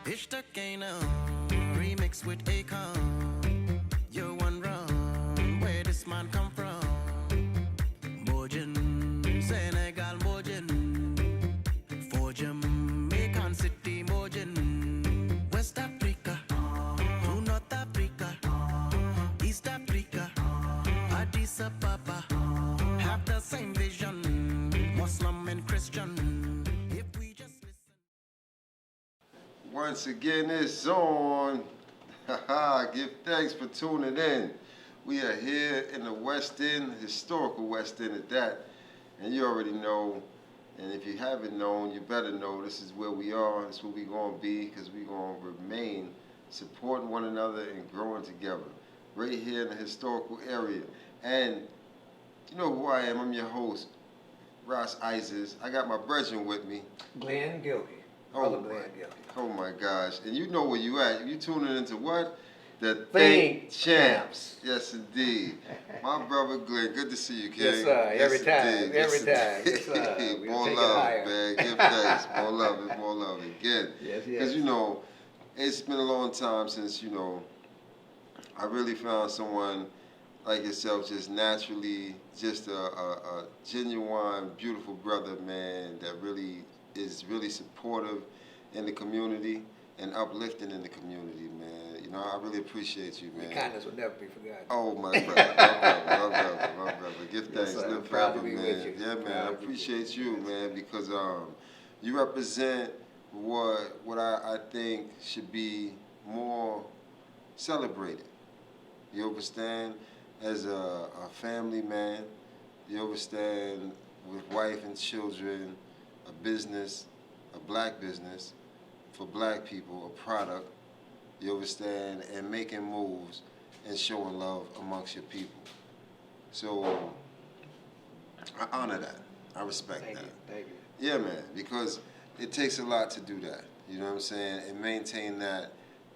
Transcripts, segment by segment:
Ishtakena, remix with Akon. You're one wrong, where this man come from? Mojin, Senegal Mojin. For Jamaican City Mojin. West Africa, to North Africa, East Africa, Addis Ababa. Have the same vision, Muslim and Christian. If we just listen. Once again, it's on. Give thanks for tuning in. We are here in the West End, historical West End at that. And you already know. And if you haven't known, you better know this is where we are. This is where we're going to be, because we're going to remain supporting one another and growing together. Right here in the historical area. And you know who I am. I'm your host, Ross Isis. I got my brethren with me. Glenn Gilkey. Oh my gosh. And you know where you at. You tuning into what? The Think Champs. Yes, indeed. My brother Glenn, good to see you, King. Yes, sir. Every time. Yes, Yes, sir. More love, man. Give thanks. More love again. Yes. Because, you know, it's been a long time since, you know, I really found someone like yourself, just naturally, just a genuine, beautiful brother, man, that really is really supportive in the community and uplifting in the community, man. You know, I really appreciate you, man. Your kindness will never be forgotten. Oh, my brother, my brother. Give thanks, Yes, sir. live Proud forever, to be man. with you. Yeah, man, Proud I to be appreciate with you, you. man, because you represent what I think should be more celebrated. You understand? As a family man, you understand, with wife and children, a business, a black business, for black people, a product, you understand, and making moves and showing love amongst your people. So I honor that. I respect that. Thank you. Yeah, man, because it takes a lot to do that, you know what I'm saying, and maintain that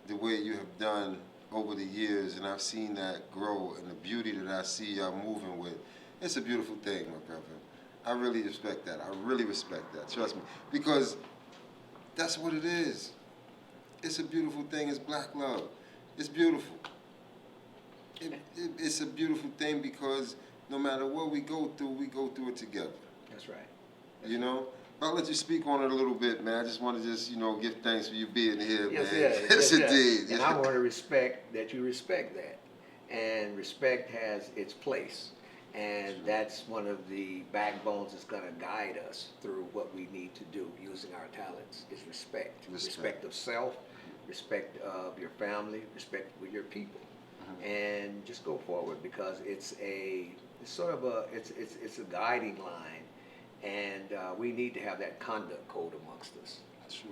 the way you have done over the years, and I've seen that grow, and the beauty that I see y'all moving with. It's a beautiful thing, my brother. I really respect that. I really respect that, trust me, because that's what it is. It's a beautiful thing. It's black love. It's beautiful. It's a beautiful thing because no matter what we go through it together. That's right. You know? But I'll let you speak on it a little bit, man. I just want to give thanks for you being here, Yes, man. yes, Indeed. And I want to respect that you respect that. And respect has its place. And that's one of the backbones that's going to guide us through what we need to do using our talents is respect. Respect of self, respect of your family, respect with your people. And just go forward because it's a guiding line. And we need to have that conduct code amongst us,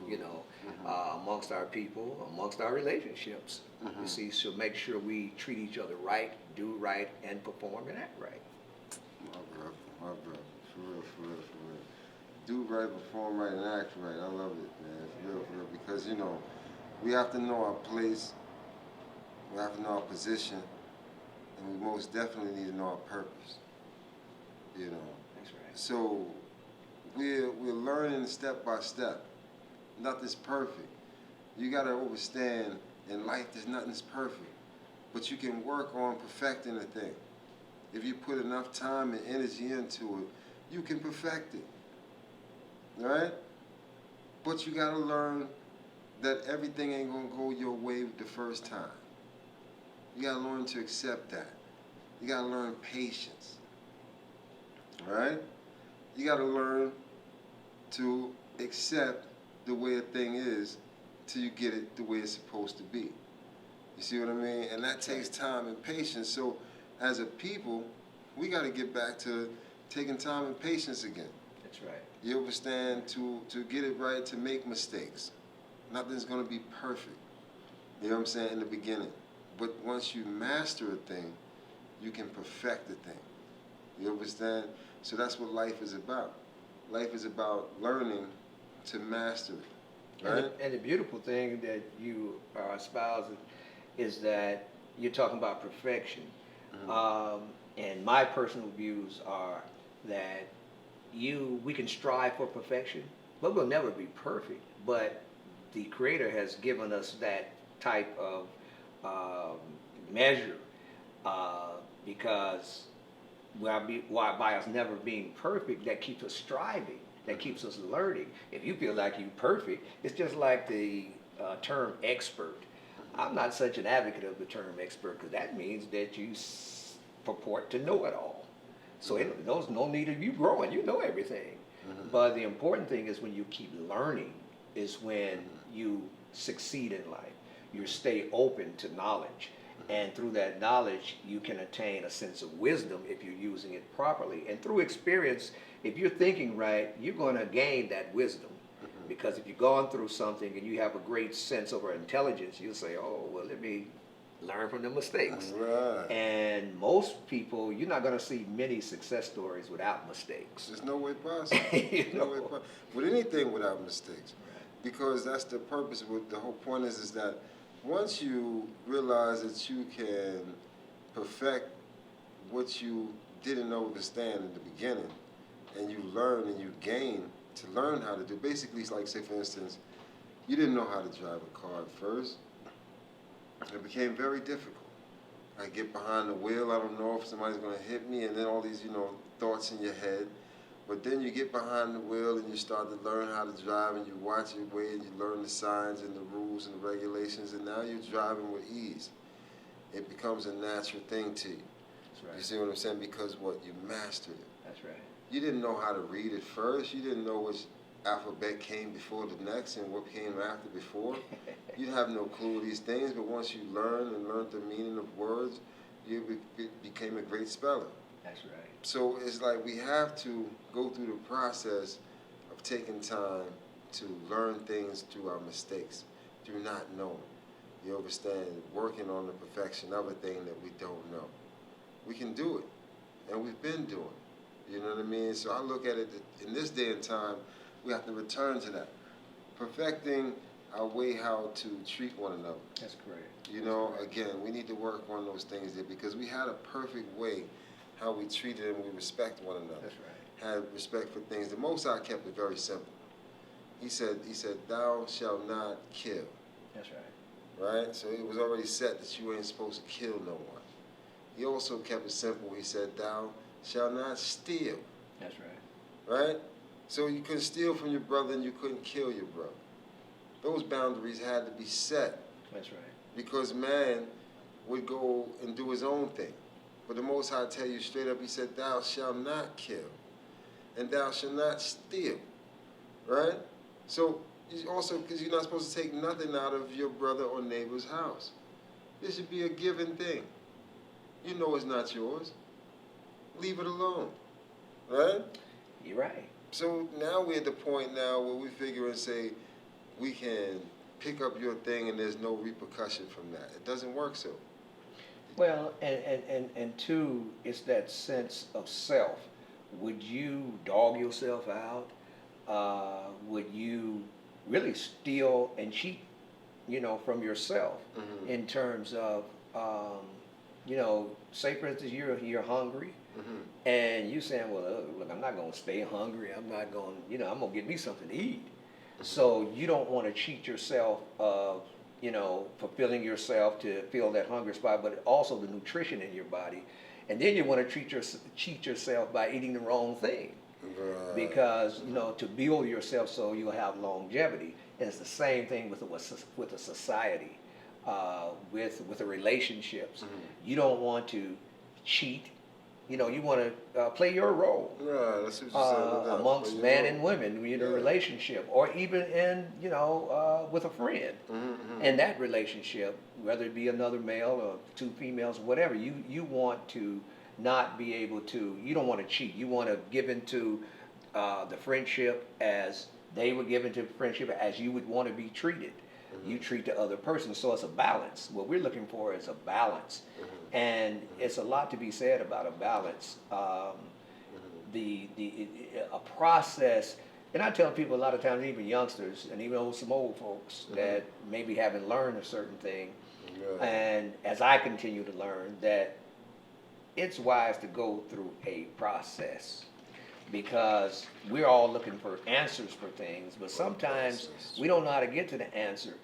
you know, amongst our people, amongst our relationships. You see, so make sure we treat each other right, do right, and perform and act right. My brother, for real. Do right, perform right, and act right. I love it, man, for real, because, you know, we have to know our place, we have to know our position, and we most definitely need to know our purpose, you know. That's right. So we're learning step by step. Nothing's perfect. You got to understand in life nothing's perfect, but you can work on perfecting a thing. If you put enough time and energy into it, you can perfect it. All right? But you got to learn that everything ain't going to go your way the first time. You got to learn to accept that. You got to learn patience. All right? You got to learn to accept the way a thing is till you get it the way it's supposed to be. You see what I mean? And that takes time and patience. So as a people, we got to get back to taking time and patience again. That's right. You understand? To get it right, to make mistakes. Nothing's going to be perfect. You know what I'm saying? In the beginning. But once you master a thing, you can perfect the thing. You understand? So that's what life is about. Life is about learning to master it. Right? And the beautiful thing that you are espousing is that you're talking about perfection. And my personal views are that we can strive for perfection, but we'll never be perfect. But the Creator has given us that type of measure because by us never being perfect, that keeps us striving, that keeps us learning. If you feel like you're perfect, it's just like the term expert. I'm not such an advocate of the term expert because that means that you purport to know it all. So there's no need of you growing. You know everything. But the important thing is when you keep learning is when you succeed in life. You stay open to knowledge. And through that knowledge, you can attain a sense of wisdom if you're using it properly. And through experience, if you're thinking right, you're going to gain that wisdom. Because if you've gone through something and you have a great sense of intelligence, you'll say, oh, well, let me learn from the mistakes. Right. And most people, you're not going to see many success stories without mistakes. There's no way possible. With anything without mistakes. Right. Because that's the purpose. The whole point is that once you realize that you can perfect what you didn't understand in the beginning, and you learn and you gain to learn how to do, basically it's like, say for instance, you didn't know how to drive a car at first. It became very difficult. I get behind the wheel, I don't know if somebody's going to hit me, and then all these, thoughts in your head. But then you get behind the wheel and you start to learn how to drive, and you watch your way and you learn the signs and the rules and the regulations, and now you're driving with ease. It becomes a natural thing to you. That's right. You see what I'm saying? Because what? You mastered it. That's right. You didn't know how to read it first. You didn't know which alphabet came before the next and what came after before. You have no clue of these things, but once you learned the meaning of words, you became a great speller. That's right. So it's like we have to go through the process of taking time to learn things through our mistakes, through not knowing. You understand? Working on the perfection of a thing that we don't know. We can do it, and we've been doing it. You know what I mean? So I look at it that in this day and time, we have to return to that. Perfecting our way how to treat one another. That's correct. Again, we need to work on those things there because we had a perfect way how we treated and we respect one another. That's right. Had respect for things. The Most High kept it very simple. He said, thou shalt not kill. That's right. Right? So it was already set that you ain't supposed to kill no one. He also kept it simple. He said, thou shalt not steal. That's right. Right? So you couldn't steal from your brother and you couldn't kill your brother. Those boundaries had to be set. That's right. Because man would go and do his own thing. But the Most High tell you straight up, he said, thou shalt not kill. And thou shalt not steal. Right? So also, because you're not supposed to take nothing out of your brother or neighbor's house. This should be a given thing. You know it's not yours. Leave it alone. Right? You're right. So now we're at the point now where we figure and say, we can pick up your thing and there's no repercussion from that. It doesn't work so. Well, and two, it's that sense of self. Would you dog yourself out? Would you really steal and cheat, from yourself in terms of, say for instance, you're hungry and you saying, well, look, I'm not going to stay hungry. I'm not going, I'm going to get me something to eat. So you don't want to cheat yourself of, fulfilling yourself to fill that hunger spot, but also the nutrition in your body. And then you want to cheat yourself by eating the wrong thing. Right. Because, to build yourself so you'll have longevity. And it's the same thing with a society, with the relationships. You don't want to cheat. You want to play your role. Right, that's what you're saying. Amongst men and women in a relationship, or even in with a friend. And that relationship, whether it be another male or two females, whatever, you want to not be able to. You don't want to cheat. You want to give into the friendship as they would give into friendship as you would want to be treated. You treat the other person, so it's a balance. What we're looking for is a balance. And it's a lot to be said about a balance. A process, and I tell people a lot of times, even youngsters and even some old folks that maybe haven't learned a certain thing, and as I continue to learn, that it's wise to go through a process. because we're all looking for answers for things, but sometimes we don't know how to get to the answer.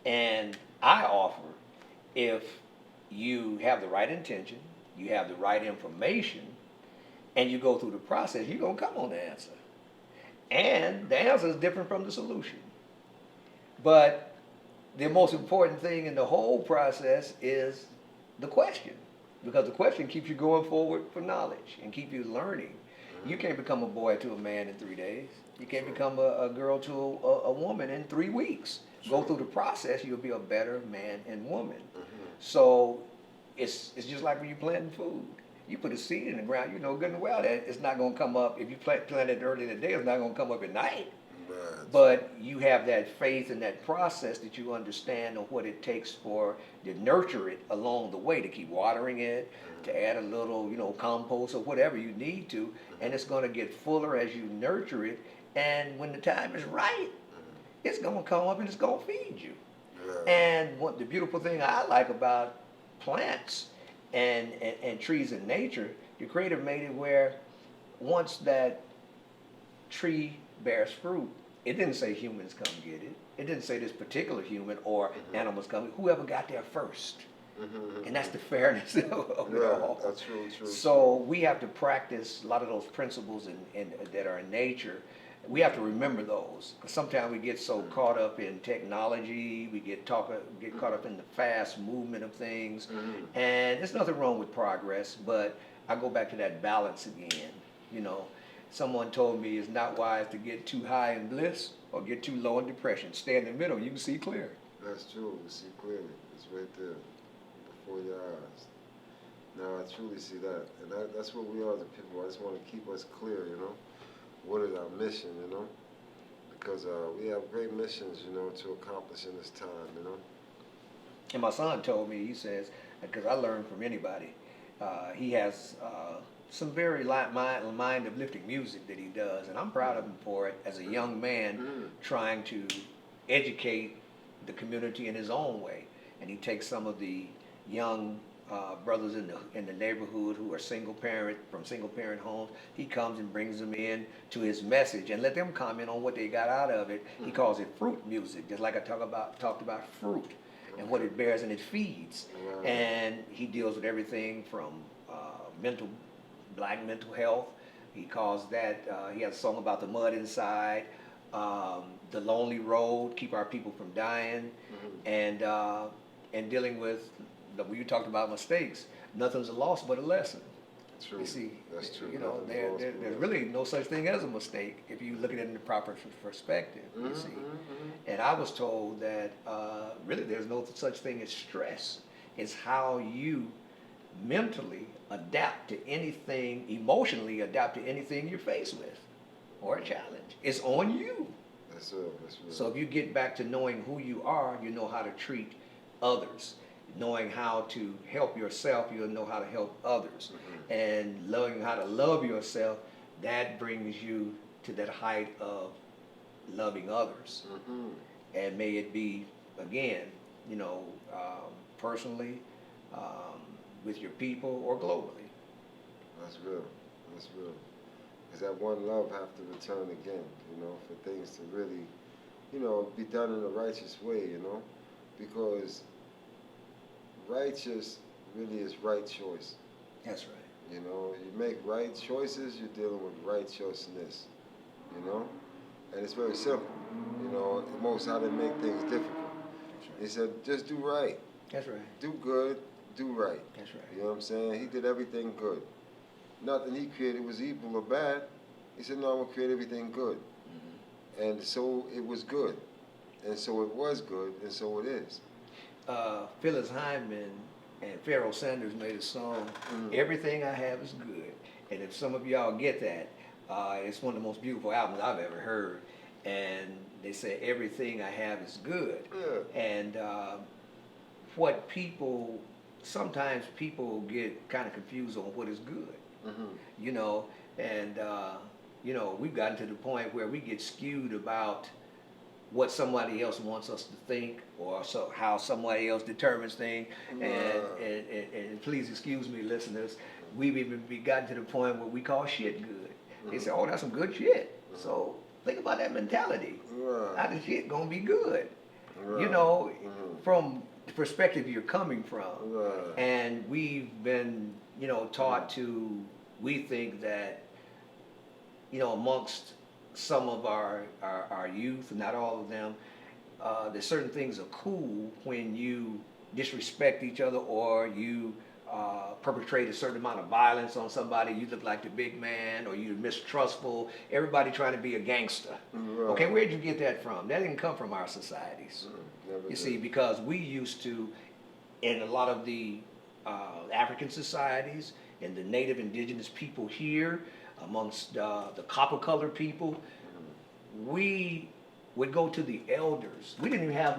And I offer, if you have the right intention, you have the right information, and you go through the process, you're going to come on the answer. And the answer is different from the solution. But the most important thing in the whole process is the question, because the question keeps you going forward for knowledge and keep you learning. You can't become a boy to a man in 3 days. You can't become a girl to a woman in 3 weeks. Go through the process, you'll be a better man and woman. So it's just like when you're planting food. You put a seed in the ground, you know good and well that it's not going to come up. If you plant it early in the day, it's not going to come up at night. Right. But you have that faith in that process that you understand of what it takes to nurture it along the way, to keep watering it, to add a little, compost or whatever you need to, and it's going to get fuller as you nurture it. And when the time is right, it's going to come up and it's going to feed you. Yeah. And what the beautiful thing I like about plants and trees in nature, the Creator made it where once that tree bears fruit, it didn't say humans come get it. It didn't say this particular human or animals come. Whoever got there first. And that's the fairness of it all. That's true. So we have to practice a lot of those principles that are in nature. We have to remember those. Because sometimes we get so caught up in technology, we get caught up in the fast movement of things. And there's nothing wrong with progress, but I go back to that balance again. Someone told me it's not wise to get too high in bliss or get too low in depression. Stay in the middle, you can see clear. That's true. You see clearly. It's right there before your eyes. Now I truly see that. And that's what we are as a people. I just want to keep us clear, What is our mission, Because we have great missions, to accomplish in this time, And my son told me, he says, because I learn from anybody, he has some very mind uplifting music that he does, and I'm proud of him for it as a young man trying to educate the community in his own way. And he takes some of the young brothers in the neighborhood who are single parent homes. He comes and brings them in to his message and let them comment on what they got out of it. He calls it fruit music, just like I talked about fruit and what it bears and it feeds. And he deals with everything from black mental health. He calls that, he has a song about the mud inside, the lonely road, keep our people from dying, and dealing with, when you talked about mistakes, nothing's a loss but a lesson. True. You see, that's true. There's really no such thing as a mistake if you look at it in the proper perspective, you see. And I was told that really there's no such thing as stress. It's how you mentally adapt to anything, emotionally adapt to anything you're faced with or a challenge. It's on you. That's real. So if you get back to knowing who you are, you know how to treat others. Knowing how to help yourself, you'll know how to help others. And learning how to love yourself, that brings you to that height of loving others. And may it be, again, personally, with your people or globally. That's real. Because that one love have to return again, for things to really, be done in a righteous way, because righteous really is right choice. That's right. You make right choices, you're dealing with righteousness, and it's very simple. The Most High didn't make things difficult. He said, just do right. That's right. Do good, do right. That's right. You know what I'm saying? He did everything good. Nothing he created was evil or bad. He said, no, I'm going to create everything good. And so it was good. And so it was good, and so it is. Phyllis Hyman and Pharoah Sanders made a song, Everything I Have is Good. And if some of y'all get that, it's one of the most beautiful albums I've ever heard. And they say, everything I have is good. Yeah. And sometimes people get kind of confused on what is good. We've gotten to the point where we get skewed about what somebody else wants us to think, or how somebody else determines things. And please excuse me, listeners, we've even gotten to the point where we call shit good. they say, oh, that's some good shit. So think about that mentality. Right. How the shit gonna be good? Right. You know, from the perspective you're coming from. Right. And we've been, you know, taught to, we think that, you know, amongst some of our youth, not all of them, that certain things are cool when you disrespect each other or you perpetrate a certain amount of violence on somebody. You look like the big man, or you're mistrustful. Everybody trying to be a gangster. Right. Okay, where'd you get that from? That didn't come from our societies. Never You did. see, because we used to, in a lot of the African societies and the native indigenous people here, amongst the copper colored people, we would go to the elders. We didn't have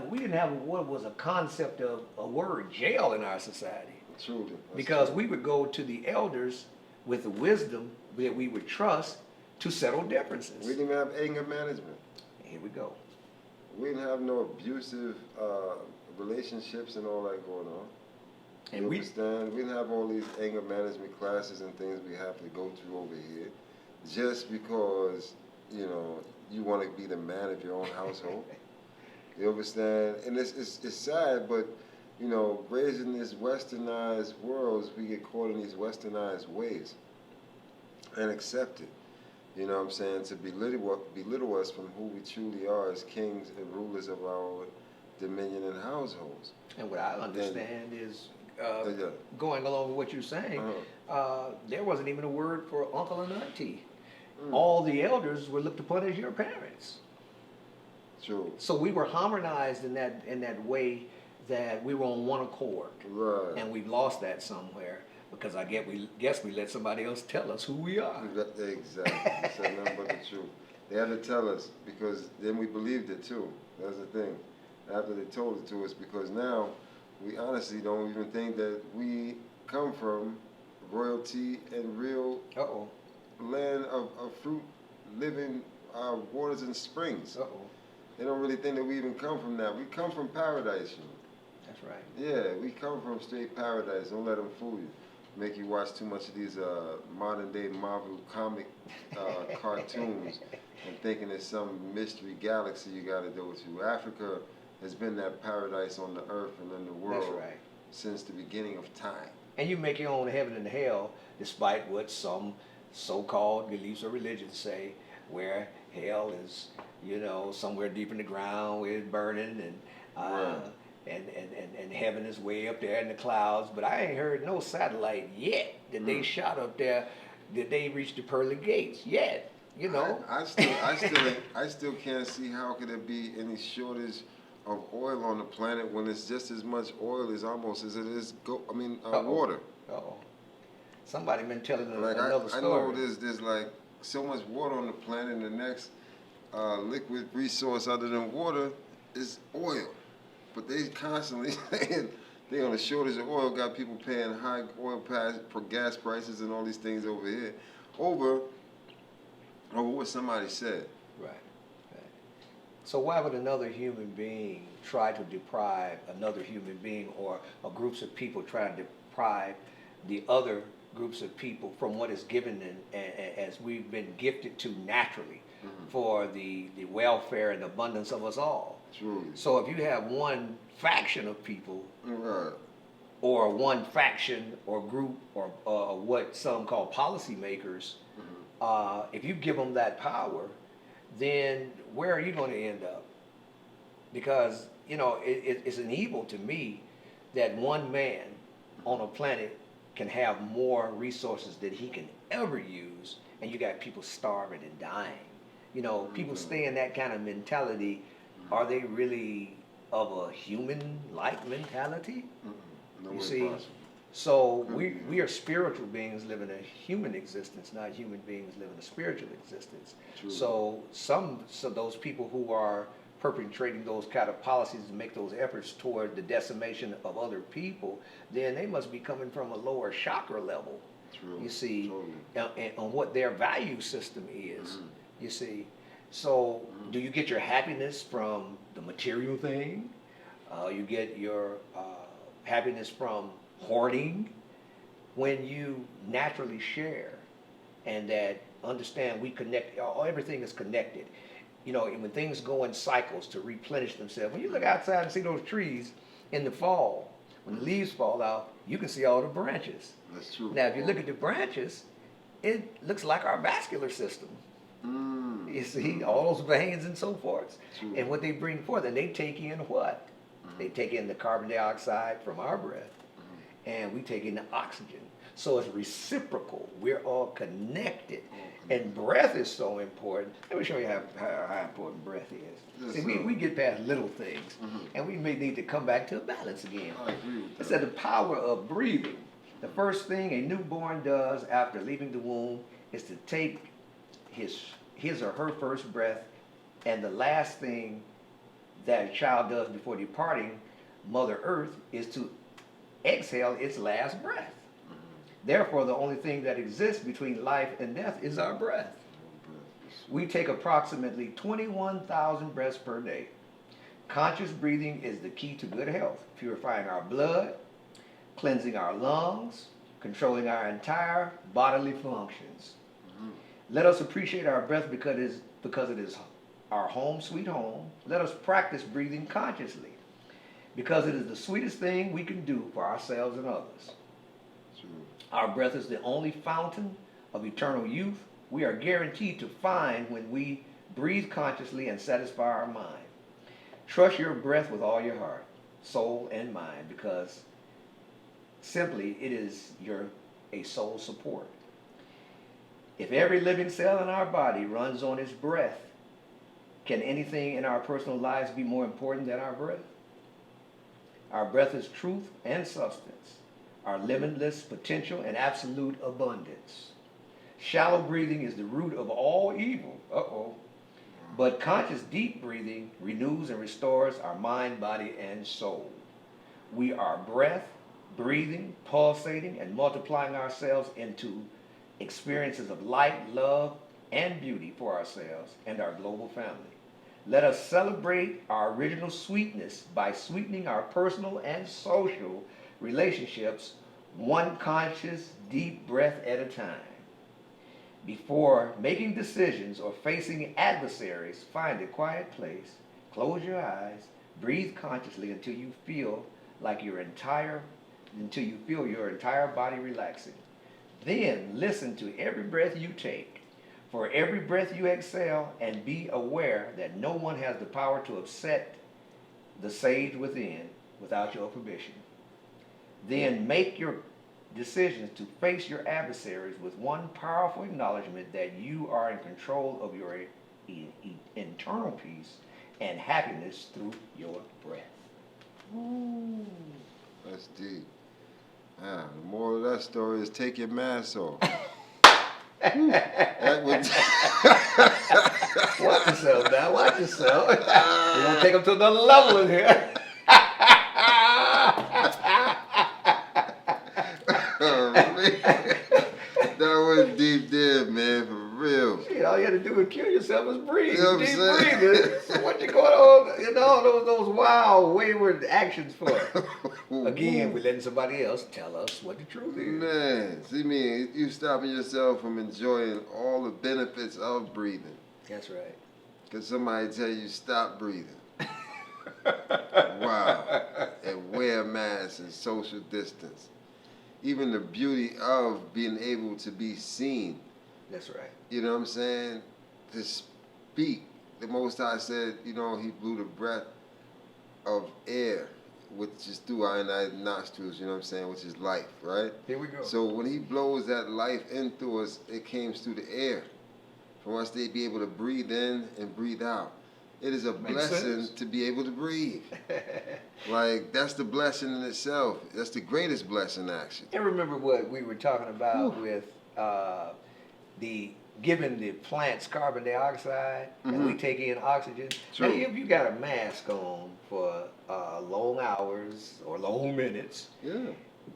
what was a concept of a word jail in our society. Truly. That's Because true. we would go to the elders with the wisdom that we would trust to settle differences. We didn't have anger management. Here we go. We didn't have no abusive relationships and all that going on. And you we understand? We didn't have all these anger management classes and things we have to go through over here just because, you know, you want to be the man of your own household. You understand? And it's sad, but, you know, raised in this westernized world, we get caught in these westernized ways and accept it. You know what I'm saying? To belittle us from who we truly are as kings and rulers of our dominion and households. And what I understand is, yeah. going along with what you're saying, there wasn't even a word for uncle and auntie. Mm. All the elders were looked upon as your parents. True. So we were harmonized in that way that we were on one accord. Right. And we've lost that somewhere because I guess we let somebody else tell us who we are. Exactly. You said nothing but the truth. They had to tell us because then we believed it too. That's the thing. After they told it to us, because now we honestly don't even think that we come from royalty and real Uh-oh. land of fruit, living waters and springs. Uh-oh. They don't really think that we even come from that. We come from paradise. You know? That's right. Yeah, we come from straight paradise. Don't let them fool you. Make you watch too much of these modern day Marvel comic cartoons and thinking it's some mystery galaxy you got to go to. Africa has been that paradise on the earth and in the world. That's right. Since the beginning of time. And you make your own heaven and hell, despite what some so-called beliefs or religions say, where hell is, you know, somewhere deep in the ground where it's burning, and Right. and heaven is way up there in the clouds. But I ain't heard no satellite yet that they shot up there, that they reached the pearly gates yet. You know. I still can't see how could there be any shortage of oil on the planet when it's just as much oil as almost as it is water. Uh-oh. Somebody been telling Like another I story. know there's like so much water on the planet, and the next liquid resource other than water is oil. But they constantly saying they on a shortage of oil, got people paying high oil gas prices and all these things over here over what somebody said. Right. So why would another human being try to deprive another human being, or groups of people try to deprive the other groups of people from what is given as we've been gifted to naturally for the welfare and abundance of us all? Truly. So if you have one faction of people, Right. or one faction or group, or what some call policymakers, if you give them that power, then where are you going to end up? Because, you know, it's an evil to me that one man on a planet can have more resources than he can ever use, and you got people starving and dying. You know, people stay in that kind of mentality. Are they really of a human-like mentality? No You way see, possible. so we are spiritual beings living a human existence, not human beings living a spiritual existence. True. So those people who are perpetrating those kind of policies and make those efforts toward the decimation of other people, then they must be coming from a lower chakra level. True. You see, Totally. and on what their value system is. You see, so do you get your happiness from the material thing? You get your happiness from hoarding, when you naturally share, and that understand we connect, everything is connected. You know, and when things go in cycles to replenish themselves, when you look outside and see those trees in the fall, when the leaves fall out, you can see all the branches. That's true. Now, if you look at the branches, it looks like our vascular system. You see, all those veins and so forth. True. And what they bring forth, and they take in what? They take in the carbon dioxide from our breath, and we take in the oxygen. So it's reciprocal. We're all connected. And breath is so important. Let me show you how important breath is. Yes, See, we get past little things, and we may need to come back to a balance again. I agree with It that. said the power of breathing. The first thing a newborn does after leaving the womb is to take his or her first breath, and the last thing that a child does before departing Mother Earth is to exhale its last breath. Therefore, the only thing that exists between life and death is our breath. We take approximately 21,000 breaths per day. Conscious breathing is the key to good health, purifying our blood, cleansing our lungs, controlling our entire bodily functions. Let us appreciate our breath because it is our home sweet home. Let us practice breathing consciously because it is the sweetest thing we can do for ourselves and others. True. Our breath is the only fountain of eternal youth we are guaranteed to find when we breathe consciously and satisfy our mind. Trust your breath with all your heart, soul, and mind because simply it is a soul support. If every living cell in our body runs on its breath, can anything in our personal lives be more important than our breath? Our breath is truth and substance, our limitless potential and absolute abundance. Shallow breathing is the root of all evil. But conscious deep breathing renews and restores our mind, body, and soul. We are breath, breathing, pulsating, and multiplying ourselves into experiences of light, love, and beauty for ourselves and our global family. Let us celebrate our original sweetness by sweetening our personal and social relationships one conscious deep breath at a time. Before making decisions or facing adversaries, find a quiet place, close your eyes, breathe consciously until you feel your entire body relaxing. Then listen to every breath you take, for every breath you exhale, and be aware that no one has the power to upset the sage within without your permission. Then make your decisions to face your adversaries with one powerful acknowledgement that you are in control of your internal peace and happiness through your breath. Ooh, that's deep. The moral of that story is take your mask off. That would Watch yourself now, watch yourself. We're going to take them to another level in here. That was deep there, man, for real. Shit, all you had to do was kill yourself is breathe. You know what I'm Deep saying? breathing. So what you going on, those wild, wayward actions for? Again, we're letting somebody else tell us what the truth is. Man, see me, you stopping yourself from enjoying all the benefits of breathing. That's right. Because somebody tell you stop breathing. Wow. And wear masks and social distance. Even the beauty of being able to be seen. That's right. You know what I'm saying? To speak. The Most High said, he blew the breath of air, which is through our nostrils, you know what I'm saying, which is life, right? Here we go. So when he blows that life in through us, it comes through the air. For us to be able to breathe in and breathe out. It is a blessing to be able to breathe. That's the blessing in itself. That's the greatest blessing, actually. And remember what we were talking about with giving the plants carbon dioxide and we take in oxygen. True. Now, if you got a mask on for long hours or long minutes,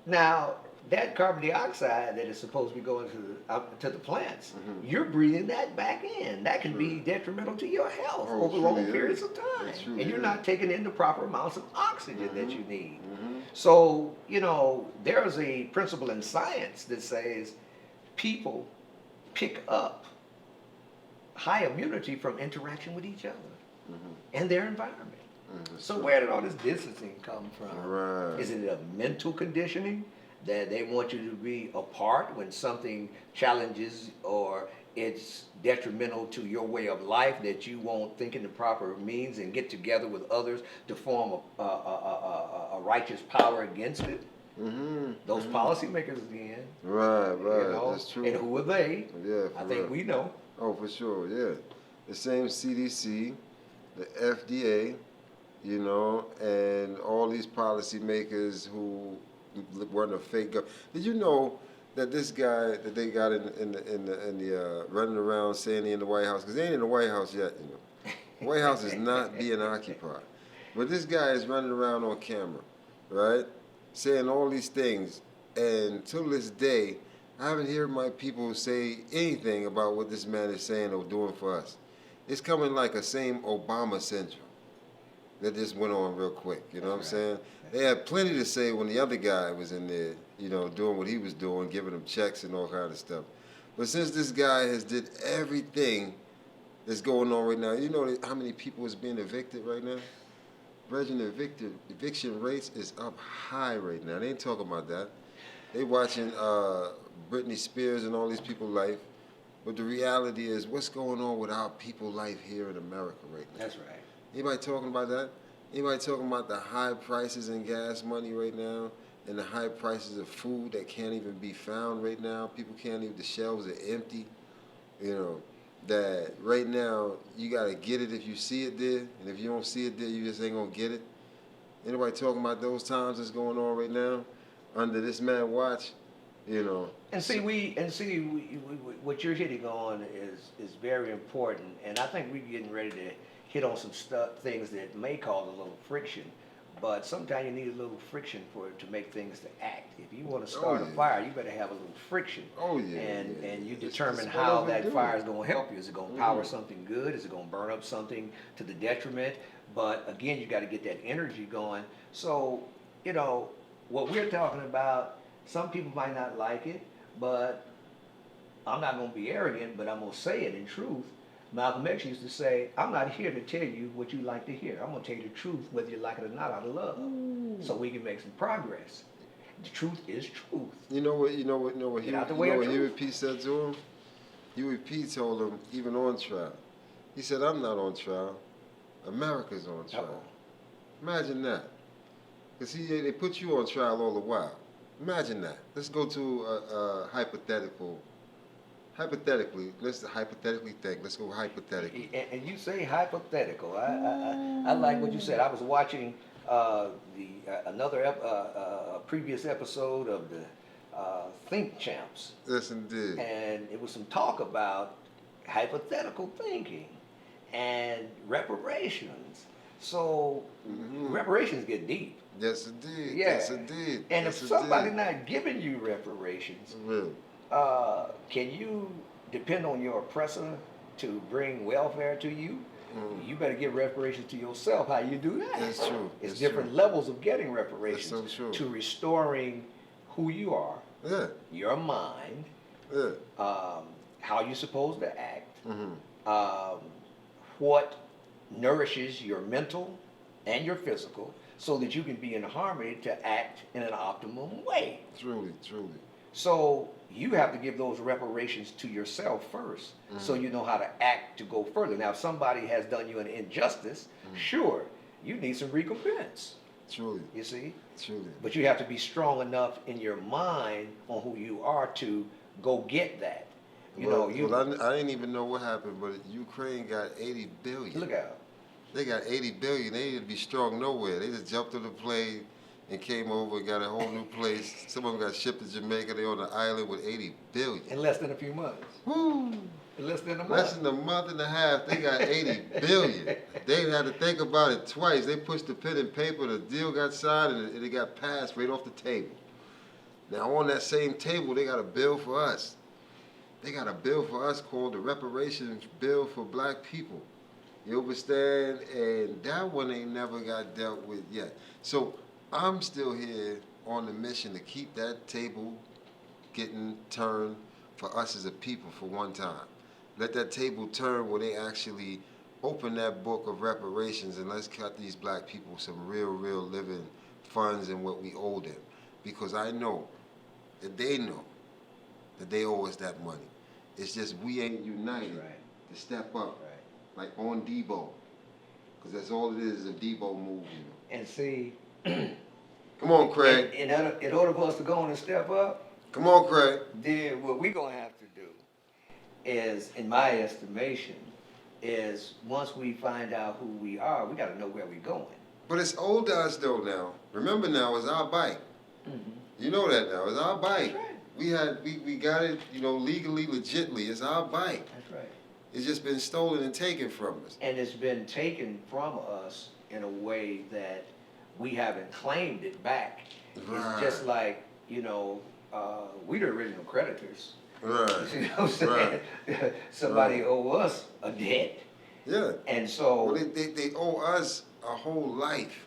now that carbon dioxide that is supposed to be going to the plants, you're breathing that back in. That can be detrimental to your health over long periods of time. And you're not taking in the proper amounts of oxygen that you need. So, there's a principle in science that says people pick up high immunity from interaction with each other and their environment. So true. where did all this distancing come from? Right. Is it a mental conditioning that they want you to be apart when something challenges or it's detrimental to your way of life, that you won't think in the proper means and get together with others to form a righteous power against it? Those policymakers again. Right, right. You know? That's true. And who are they? Yeah, I for think real. we know. Oh, for sure, yeah. The same CDC, the FDA, you know, and all these policymakers who run a fake government. Did you know that this guy that they got in the running around saying he in the White House, because they ain't in the White House yet, you know. The White House is not being occupied. But this guy is running around on camera, right, saying all these things, and till this day, I haven't heard my people say anything about what this man is saying or doing for us. It's coming like a same Obama syndrome that just went on real quick, you know what I'm saying? They had plenty to say when the other guy was in there, you know, doing what he was doing, giving them checks and all kind of stuff. But since this guy has did everything that's going on right now, you know how many people is being evicted right now? Virgin eviction rates is up high right now. They ain't talking about that. They watching Britney Spears and all these people life. But the reality is, what's going on with our people life here in America right now? That's right. Anybody talking about that? Anybody talking about the high prices in gas money right now and the high prices of food that can't even be found right now? People can't even, the shelves are empty. You know, that right now you got to get it if you see it there, and if you don't see it there, you just ain't going to get it. Anybody talking about those times that's going on right now under this man watch? You know. And see, what you're hitting on is very important, and I think we're getting ready to hit on some things that may cause a little friction, but sometimes you need a little friction for it to make things to act. If you want to start a fire, you better have a little friction. Oh yeah. And you determine how that fire is going to help you. Is it going to power something good? Is it going to burn up something to the detriment? But again, you got to get that energy going. So, you know, what we're talking about, some people might not like it, but I'm not going to be arrogant, but I'm going to say it in truth. Malcolm X used to say, I'm not here to tell you what you like to hear. I'm going to tell you the truth, whether you like it or not, out of love, so we can make some progress. The truth is truth. You know what Huey P said to him? Huey P told him, even on trial, he said, I'm not on trial. America's on trial. Imagine that. Because they put you on trial all the while. Imagine that. Let's go to a hypothetical. Hypothetically, let's hypothetically think. Let's go hypothetically. And you say hypothetical. I like what you said. I was watching another previous episode of the Think Champs. Yes, indeed. And it was some talk about hypothetical thinking and reparations. So reparations get deep. Yes, indeed. Yeah. Yes, indeed. And yes, if somebody not giving you reparations, really? Can you depend on your oppressor to bring welfare to you? You better give reparations to yourself. How you do that? That's true. It's That's different true. levels of getting reparations That's so true. to restoring who you are, your mind, how you're supposed to act, what nourishes your mental and your physical, so that you can be in harmony to act in an optimum way. Truly, truly. So you have to give those reparations to yourself first, so you know how to act to go further. Now, if somebody has done you an injustice, sure, you need some recompense. Truly. You see? Truly. But you have to be strong enough in your mind on who you are to go get that. I didn't even know what happened, but Ukraine got 80 billion. Look out. They got 80 billion. They didn't be strong nowhere. They just jumped on the plane and came over and got a whole new place. Some of them got shipped to Jamaica. They on the island with 80 billion. In less than a few months. Woo! In less than a month. Less than a month and a half, they got 80 billion. They had to think about it twice. They pushed the pen and paper, the deal got signed, and it got passed right off the table. Now on that same table, they got a bill for us. They got a bill for us called the Reparations Bill for Black People. You understand? And that one ain't never got dealt with yet. So I'm still here on the mission to keep that table getting turned for us as a people for one time. let that table turn where they actually open that book of reparations and let's cut these black people some real living funds and what we owe them. Because I know that they know that they owe us that money. It's just we ain't united to step up, like on Debo. Because that's all it is a Debo move, you know. And see, come on, Craig. In order for us to go on and step up, come on, Craig. then what we're going to have to do is, in my estimation, is once we find out who we are, we got to know where we're going. But it's old to us though now. Remember now, it's our bike. Mm-hmm. You know that now, it's our bike. That's right. We got it, you know, legally, legitly. It's our bike. That's right. It's just been stolen and taken from us. And it's been taken from us in a way that we haven't claimed it back. Right. It's just like, you know, we the original creditors. Right. You know what I'm saying? Right. Somebody Right. owe us a debt. Yeah. And so... Well, they owe us a whole life.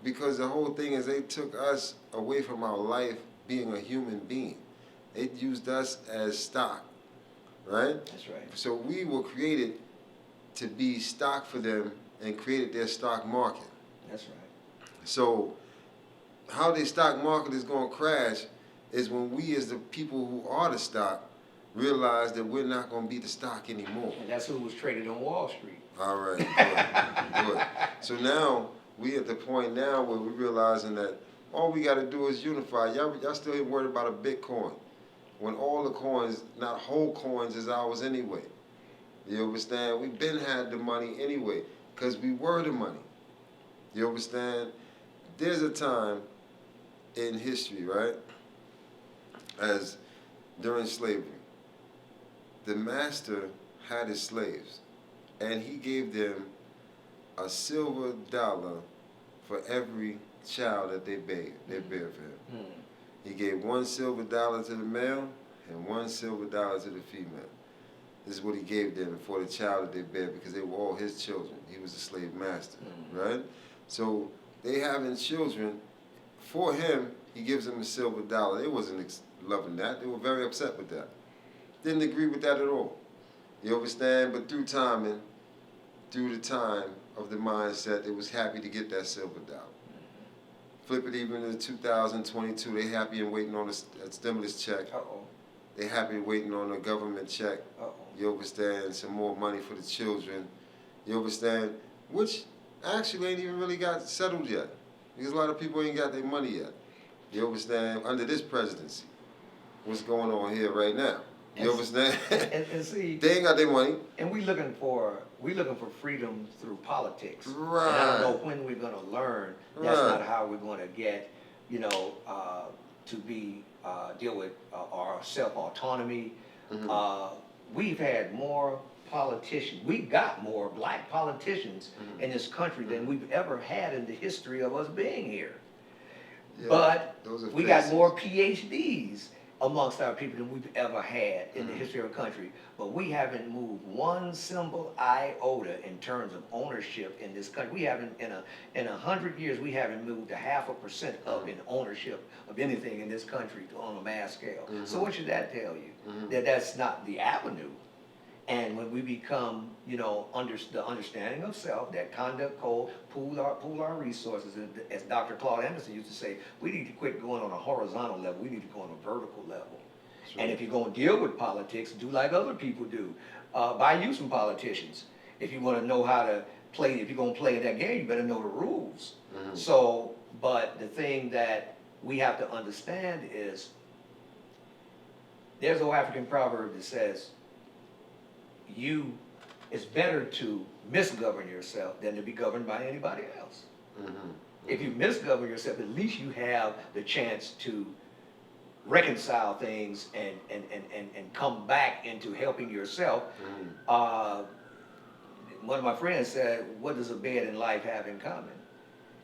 Because the whole thing is they took us away from our life being a human being. They used us as stock, right? That's right. So we were created to be stock for them and created their stock market. That's right. So how their stock market is going to crash is when we as the people who are the stock realize that we're not going to be the stock anymore. And that's who was traded on Wall Street. All right, good, good. So now we at the point now where we're realizing that all we got to do is unify. Y'all still ain't worried about a Bitcoin when all the coins, not whole coins, is ours anyway. You understand? We've been had the money anyway because we were the money. You understand? There's a time in history, right, as during slavery, the master had his slaves and he gave them a silver dollar for every child that they bear for him. Mm. He gave $1 silver to the male and $1 silver to the female. This is what he gave them for the child that they bear because they were all his children. He was the slave master, right? So they having children. For him, he gives them a silver dollar. They wasn't loving that. They were very upset with that. Didn't agree with that at all. You understand? But through timing, through the time of the mindset, they was happy to get that silver dollar. Flip it even in 2022, they happy and waiting on a stimulus check. Uh-oh. They happy waiting on a government check. Uh-oh. You understand? Some more money for the children. You understand? Which actually ain't even really got settled yet. Because a lot of people ain't got their money yet. You understand? Under this presidency. What's going on here right now? You understand? And see, they ain't got their money. And we looking for freedom through politics. Right. And I don't know when we're going to learn. That's not how we're going to get, you know, to be deal with our self-autonomy. Mm-hmm. We've had more politicians. We've got more black politicians in this country than we've ever had in the history of us being here. Yeah, but we got faces. more PhDs amongst our people than we've ever had in the history of our country. But we haven't moved one single iota in terms of ownership in this country. We haven't, in 100 years, we haven't moved a 0.5% up in ownership of anything in this country on a mass scale. So what should that tell you? That that's not the avenue. And when we become, you know, the understanding of self, that conduct code, pool our resources, and as Dr. Claude Anderson used to say, we need to quit going on a horizontal level. We need to go on a vertical level. Sure. And if you're going to deal with politics, do like other people do. Buy you some politicians. If you want to know how to play, if you're going to play that game, you better know the rules. So, but the thing that we have to understand is, there's an African proverb that says, it's better to misgovern yourself than to be governed by anybody else. If you misgovern yourself, at least you have the chance to reconcile things and come back into helping yourself. One of my friends said, what does a bed in life have in common?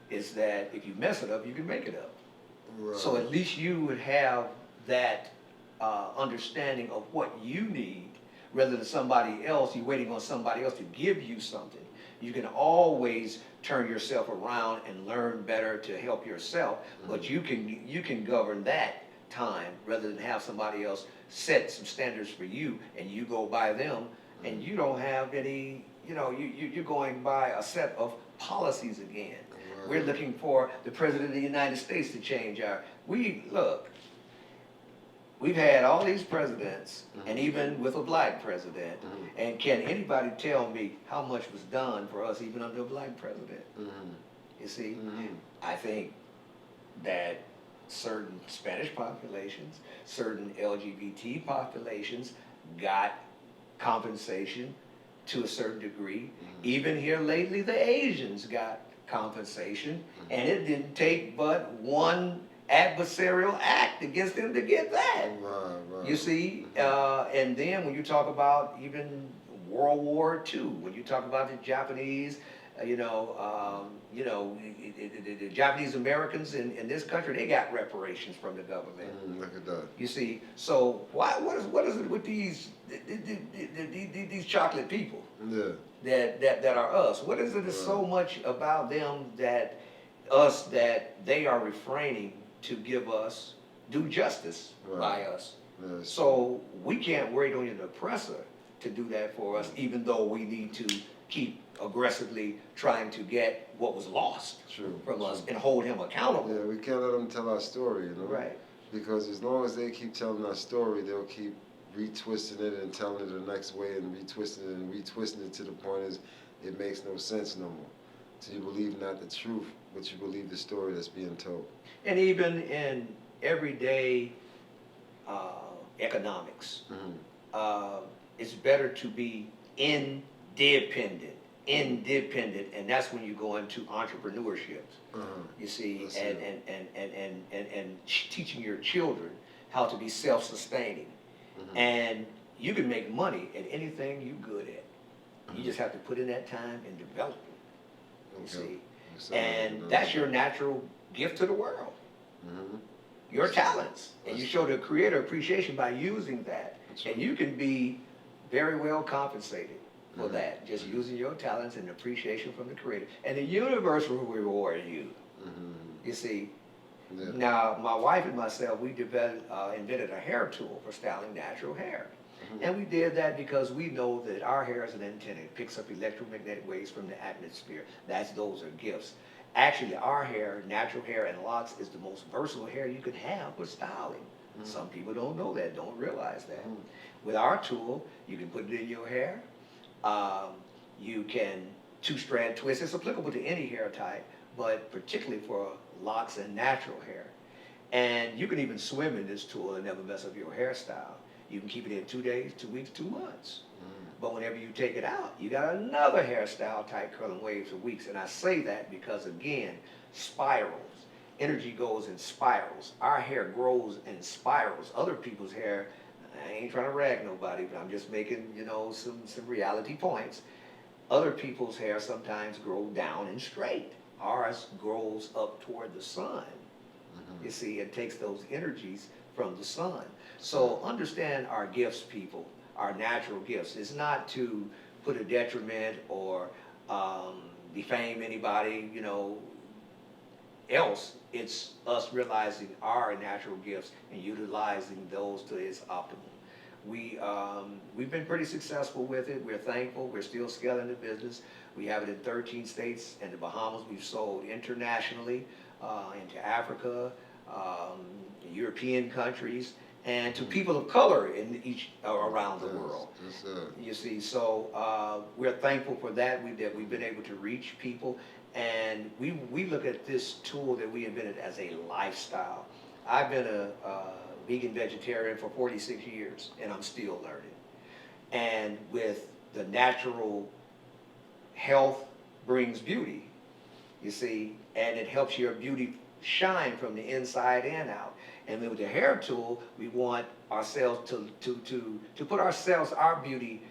It's that if you mess it up, you can make it up. Right. So at least you would have that understanding of what you need, rather than somebody else, you're waiting on somebody else to give you something. You can always turn yourself around and learn better to help yourself, but you can govern that time rather than have somebody else set some standards for you and you go by them and you don't have any, you're going by a set of policies again. Right. We're looking for the President of the United States to change we've had all these presidents, and even with a black president, and can anybody tell me how much was done for us even under a black president? You see, I think that certain Spanish populations, certain LGBT populations got compensation to a certain degree. Even here lately, the Asians got compensation, and it didn't take but one adversarial act against them to get that. Right. You see, and then when you talk about even World War II, when you talk about the Japanese, the Japanese Americans in this country, they got reparations from the government. Look at that. You see, so what is it with these chocolate people? Yeah. That are us? What is it that's so much about them that they are refraining to do justice by us? Yes. So we can't wait on an oppressor to do that for us, even though we need to keep aggressively trying to get what was lost from us and hold him accountable. Yeah, we can't let them tell our story, Right. Because as long as they keep telling our story, they'll keep retwisting it and telling it the next way and retwisting it to the point is it makes no sense no more. So you believe not the truth, but you believe the story that's being told. And even in everyday economics, it's better to be independent, and that's when you go into entrepreneurship. You see, and teaching your children how to be self-sustaining, and you can make money at anything you're good at. You just have to put in that time and develop it. You see, and that's your natural gift to the world. Your talents, and you show the creator appreciation by using that, and you can be very well compensated for that, just using your talents and appreciation from the creator, and the universe will reward you. You see. Now, my wife and myself, we invented a hair tool for styling natural hair. And we did that because we know that our hair is an antenna. It picks up electromagnetic waves from the atmosphere. Those are gifts. Actually, our hair, natural hair and locks, is the most versatile hair you can have for styling. Some people don't know that, don't realize that. With our tool, you can put it in your hair. You can two-strand twist. It's applicable to any hair type, but particularly for locks and natural hair. And you can even swim in this tool and never mess up your hairstyle. You can keep it in 2 days, 2 weeks, 2 months. But whenever you take it out, you got another hairstyle, tight curling waves for weeks. And I say that because, again, spirals. Energy goes in spirals. Our hair grows in spirals. Other people's hair, I ain't trying to rag nobody, but I'm just making, some reality points. Other people's hair sometimes grow down and straight. Ours grows up toward the sun. You see, it takes those energies from the sun. So understand our gifts, people, our natural gifts. It's not to put a detriment or defame anybody, else. It's us realizing our natural gifts and utilizing those to its optimum. We've been pretty successful with it. We're thankful. We're still scaling the business. We have it in 13 states and the Bahamas. We've sold internationally into Africa, European countries, and to people of color in around the world. You see, so we're thankful for that. We've been able to reach people, and we look at this tool that we invented as a lifestyle. I've been a vegan vegetarian for 46 years, and I'm still learning. And with the natural health brings beauty, you see, and it helps your beauty shine from the inside and out. And then with the hair tool, we want ourselves to put our beauty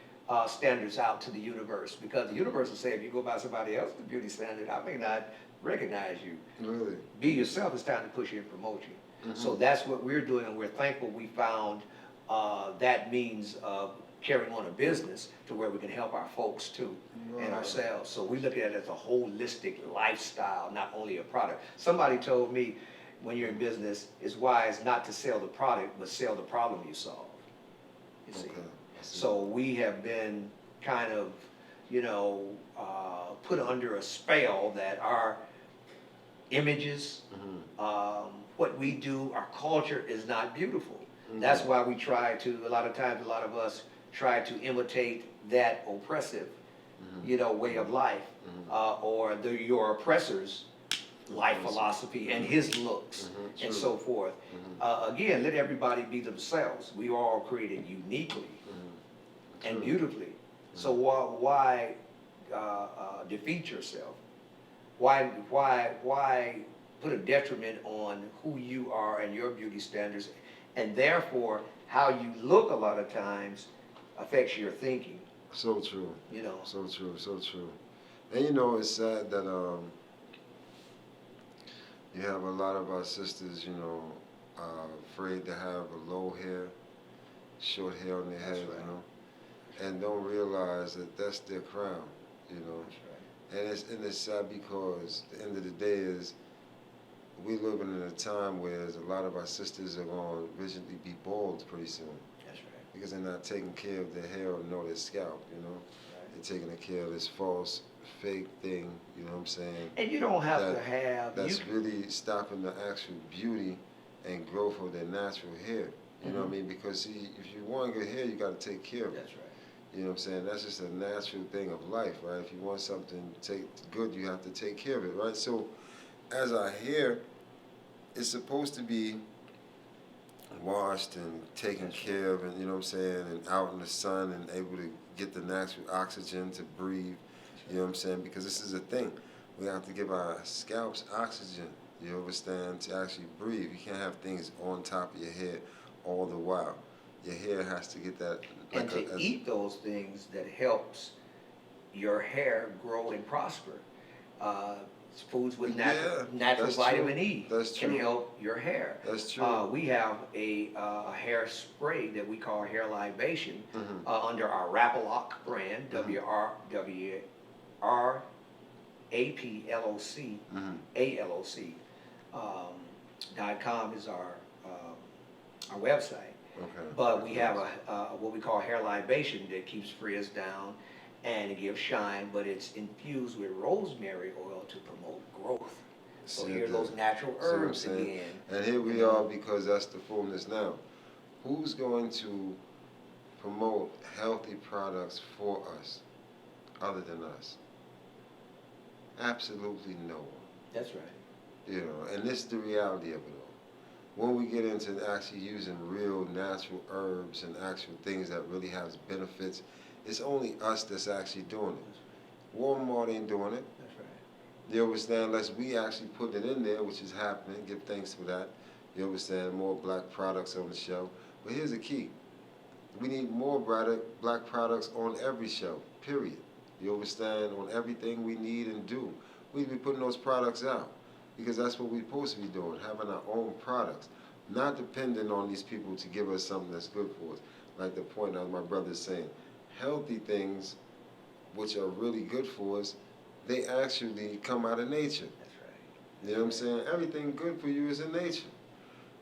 standards out to the universe, because the universe will say, if you go by somebody else's beauty standard, I may not recognize you. Really? Be yourself. It's time to push you and promote you. So that's what we're doing, and we're thankful we found that means of carrying on a business to where we can help our folks too, and ourselves. So we look at it as a holistic lifestyle, not only a product. Somebody told me, when you're in business, it's wise not to sell the product, but sell the problem you solve. You see, So we have been kind of, you know, put under a spell that our images, what we do, our culture is not beautiful. That's why we try to, a lot of times, a lot of us try to imitate that oppressive, you know, way of life, or your oppressor's life philosophy and his looks and so forth. Again, let everybody be themselves. We are all created uniquely and beautifully. So why defeat yourself? Why put a detriment on who you are and your beauty standards, and therefore how you look a lot of times affects your thinking. So true. You know. So true. So true. And you know, it's sad that you have a lot of our sisters, you know, afraid to have a low hair, short hair on their head, you know, and don't realize that that's their crown, you know. That's right. And it's sad because the end of the day is we living in a time where a lot of our sisters are going to rigidly be bald pretty soon. That's right. Because they're not taking care of their hair or nor their scalp, you know. Right. They're taking care of this false, fake thing, you know what I'm saying? And you don't have to have... That's really stopping the actual beauty and growth of their natural hair. You know what I mean? Because see, if you want good hair, you got to take care of it. That's right. You know what I'm saying? That's just a natural thing of life, right? If you want something good, you have to take care of it, right? So as our hair is supposed to be washed and taken care of, and you know what I'm saying, and out in the sun and able to get the natural oxygen to breathe, you know what I'm saying? Because this is a thing. We have to give our scalps oxygen, you understand, to actually breathe. You can't have things on top of your head all the while. Your hair has to get that. And to eat those things that helps your hair grow and prosper. Foods with natural vitamin E can help your hair. That's true. We have a hair spray that we call Hair Libation under our Rapalock brand, WRAPLOC, ALOC. .com is our website. Okay. But we have what we call Hair Libation that keeps frizz down and it gives shine, but it's infused with rosemary oil to promote growth. So here are those natural herbs again. And here we are, because that's the fullness now. Who's going to promote healthy products for us other than us? Absolutely no one. That's right. You know, and this is the reality of it all. When we get into actually using real natural herbs and actual things that really has benefits, it's only us that's actually doing it. Walmart ain't doing it. That's right. You understand? Unless we actually put it in there, which is happening. Give thanks for that. You understand? More black products on the shelf. But here's the key. We need more black products on every shelf, period. You understand? On everything we need and do. We need to be putting those products out. Because that's what we're supposed to be doing, having our own products. Not depending on these people to give us something that's good for us. Like the point that my brother's saying. Healthy things, which are really good for us, they actually come out of nature. That's right. You know what I'm saying? Everything good for you is in nature.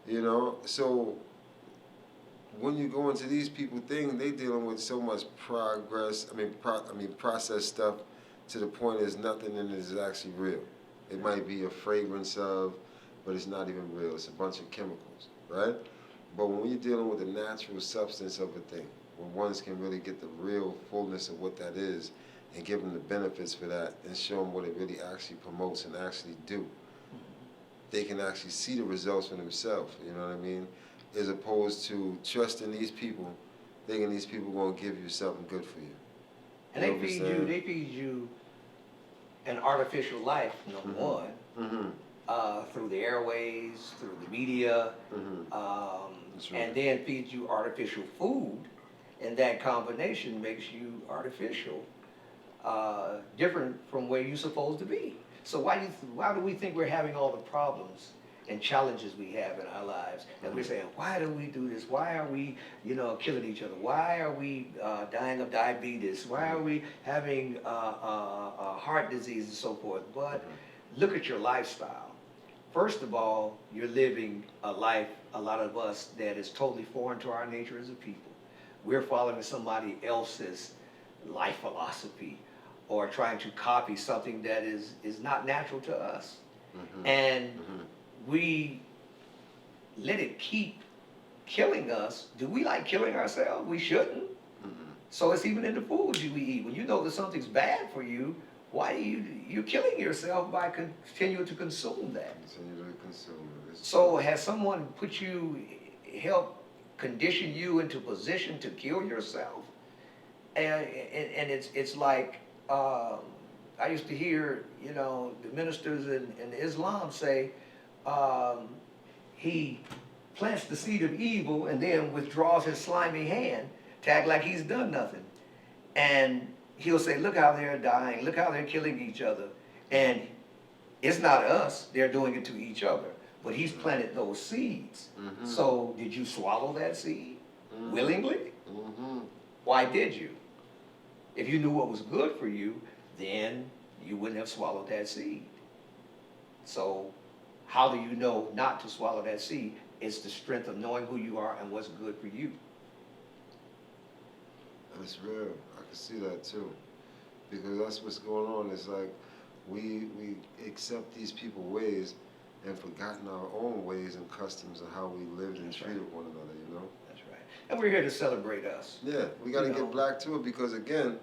You know, so when you go into these people things, they dealing with so much progress. Processed stuff to the point is nothing in it is actually real. It might be a fragrance of, but it's not even real. It's a bunch of chemicals, right? But when you're dealing with the natural substance of a thing, when ones can really get the real fullness of what that is and give them the benefits for that and show them what it really actually promotes and actually do, they can actually see the results for themselves, you know what I mean? As opposed to trusting these people, thinking these people are going to give you something good for you. And they feed you an artificial life, number one, through the airways, through the media, and then feed you artificial food, and that combination makes you artificial, different from where you're supposed to be. So why do we think we're having all the problems and challenges we have in our lives? And we're saying, why do we do this? Why are we, killing each other? Why are we dying of diabetes? Why are we having heart disease and so forth? But look at your lifestyle. First of all, you're living a life, a lot of us, that is totally foreign to our nature as a people. we're following somebody else's life philosophy or trying to copy something that is not natural to us. And we let it keep killing us. Do we like killing ourselves? We shouldn't. So it's even in the foods you eat. When you know that something's bad for you, why you're killing yourself by continuing to consume that? Continue to consume it. So has someone put you, help condition you into position to kill yourself? And it's like, I used to hear, the ministers in Islam say, he plants the seed of evil and then withdraws his slimy hand to act like he's done nothing. And he'll say, look how they're dying, look how they're killing each other. And it's not us, they're doing it to each other. But he's planted those seeds. So did you swallow that seed willingly? Why did you? If you knew what was good for you, then you wouldn't have swallowed that seed. So how do you know not to swallow that seed? It's the strength of knowing who you are and what's good for you. That's real. I can see that too. Because that's what's going on. It's like we accept these people's ways and forgotten our own ways and customs of how we lived and treated one another, That's right. And we're here to celebrate us. Yeah, we got to get black to it because, again,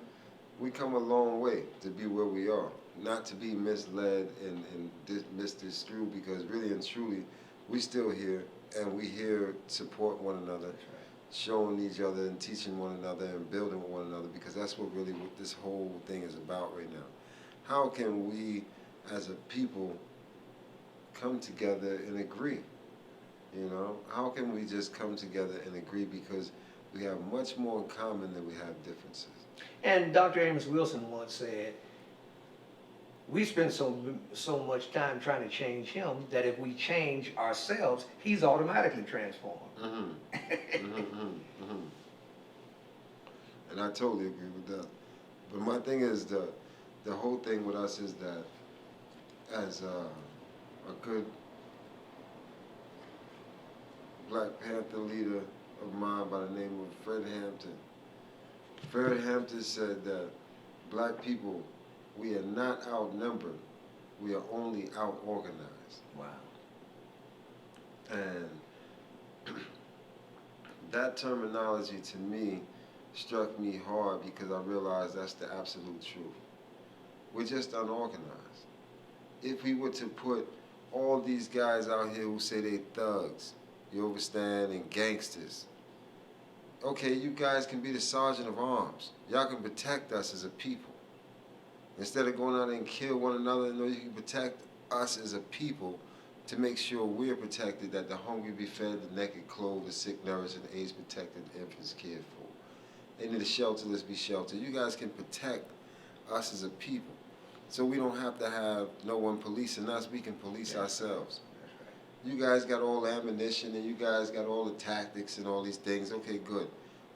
we come a long way to be where we are. Not to be misled and misconstrued, because really and truly, we still here, and we here to support one another, showing each other and teaching one another and building one another, because that's what really what this whole thing is about right now. How can we, as a people, come together and agree? How can we just come together and agree, because we have much more in common than we have differences. And Dr. Amos Wilson once said, we spend so much time trying to change him that if we change ourselves, he's automatically transformed. And I totally agree with that. But my thing is the whole thing with us is that as a good Black Panther leader of mine by the name of Fred Hampton. Fred Hampton said that black people, we are not outnumbered, we are only out-organized. Wow. And that terminology to me struck me hard, because I realized that's the absolute truth. We're just unorganized. If we were to put all these guys out here who say they thugs, you understand, and gangsters, okay, you guys can be the sergeant of arms. Y'all can protect us as a people. Instead of going out and kill one another, you can protect us as a people to make sure we're protected, that the hungry be fed, the naked clothed, the sick nourished, and the AIDS protected, the infants cared for. Any of the shelterless be sheltered. You guys can protect us as a people. So we don't have to have no one policing us, we can police ourselves. You guys got all the ammunition and you guys got all the tactics and all these things. Okay, good.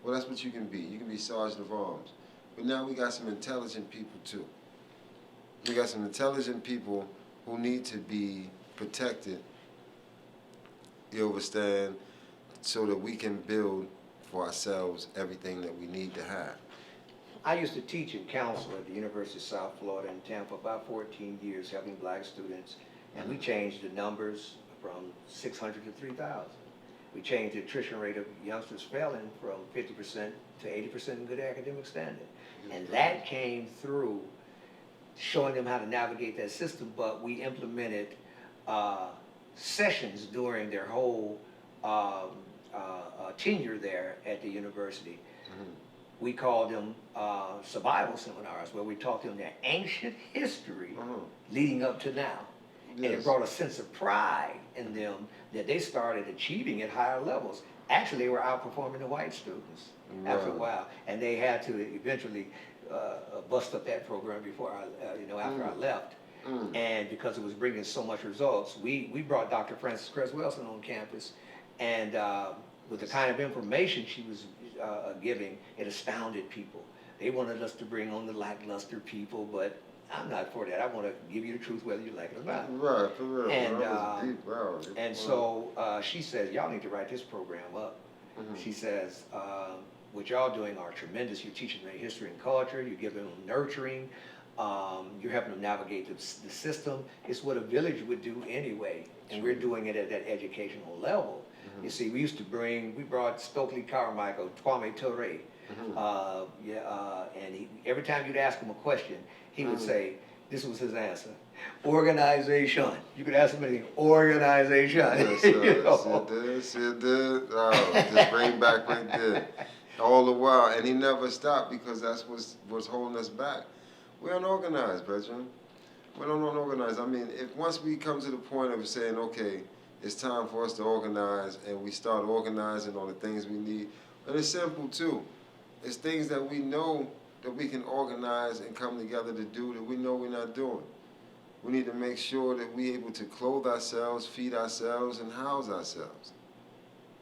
Well, that's what you can be. You can be sergeant of arms. But now we got some intelligent people too. We got some intelligent people who need to be protected, you understand, so that we can build for ourselves everything that we need to have. I used to teach and counsel at the University of South Florida in Tampa about 14 years, helping black students, and we changed the numbers from 600 to 3,000. We changed the attrition rate of youngsters failing from 50% to 80% in good academic standing. And that came through showing them how to navigate that system, but we implemented sessions during their whole tenure there at the university. We called them survival seminars, where we taught them their ancient history leading up to now. And it brought a sense of pride in them that they started achieving at higher levels. Actually, they were outperforming the white students after a while, and they had to eventually bust up that program before after I left. And because it was bringing so much results, we brought Dr. Frances Cress Wilson on campus, and with the kind of information she was giving, it astounded people. They wanted us to bring on the lackluster people, but I'm not for that. I want to give you the truth whether you like it or not. Right, for real. And so she says, y'all need to write this program up. She says, what y'all doing are tremendous. You're teaching them history and culture. You're giving them nurturing. You're helping them navigate the system. It's what a village would do anyway, and we're doing it at that educational level. You see, we brought Stokely Carmichael, Kwame Ture, and every time you'd ask him a question, he would say, this was his answer: organization. You could ask him anything, organization. Yes, it did. Oh, just bring back right there. All the while, and he never stopped, because that's what's holding us back. We're unorganized, brethren. We're not unorganized. I mean, if once we come to the point of saying, okay, it's time for us to organize, and we start organizing on the things we need, and it's simple too. It's things that we know that we can organize and come together to do that we know we're not doing. We need to make sure that we're able to clothe ourselves, feed ourselves, and house ourselves.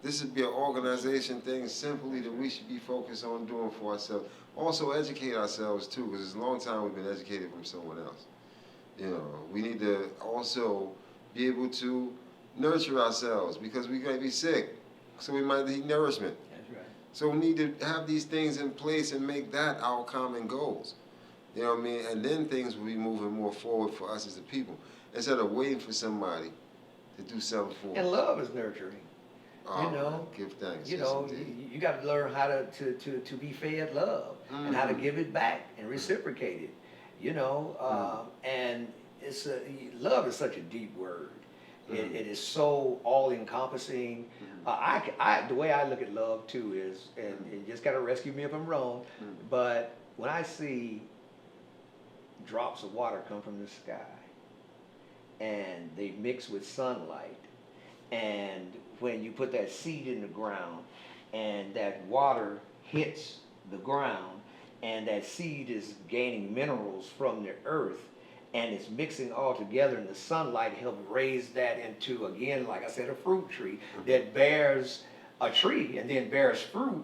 This would be an organization thing simply that we should be focused on doing for ourselves. Also educate ourselves too, because it's a long time we've been educated from someone else. You know, we need to also be able to nurture ourselves, because we're going to be sick, so we might need nourishment. That's right. So we need to have these things in place and make that our common goals. You know what I mean? And then things will be moving more forward for us as a people, instead of waiting for somebody to do something for us. And love is nurturing. Oh, you know, give thanks. You Yes, know, indeed. you got to learn how to be fed love and how to give it back and reciprocate it. You know, and love is such a deep word. It is so all-encompassing. The way I look at love too is, and you just got to rescue me if I'm wrong, but when I see drops of water come from the sky and they mix with sunlight, and when you put that seed in the ground and that water hits the ground and that seed is gaining minerals from the earth, and it's mixing all together, and the sunlight helps raise that into, again, like I said, a fruit tree that bears a tree and then bears fruit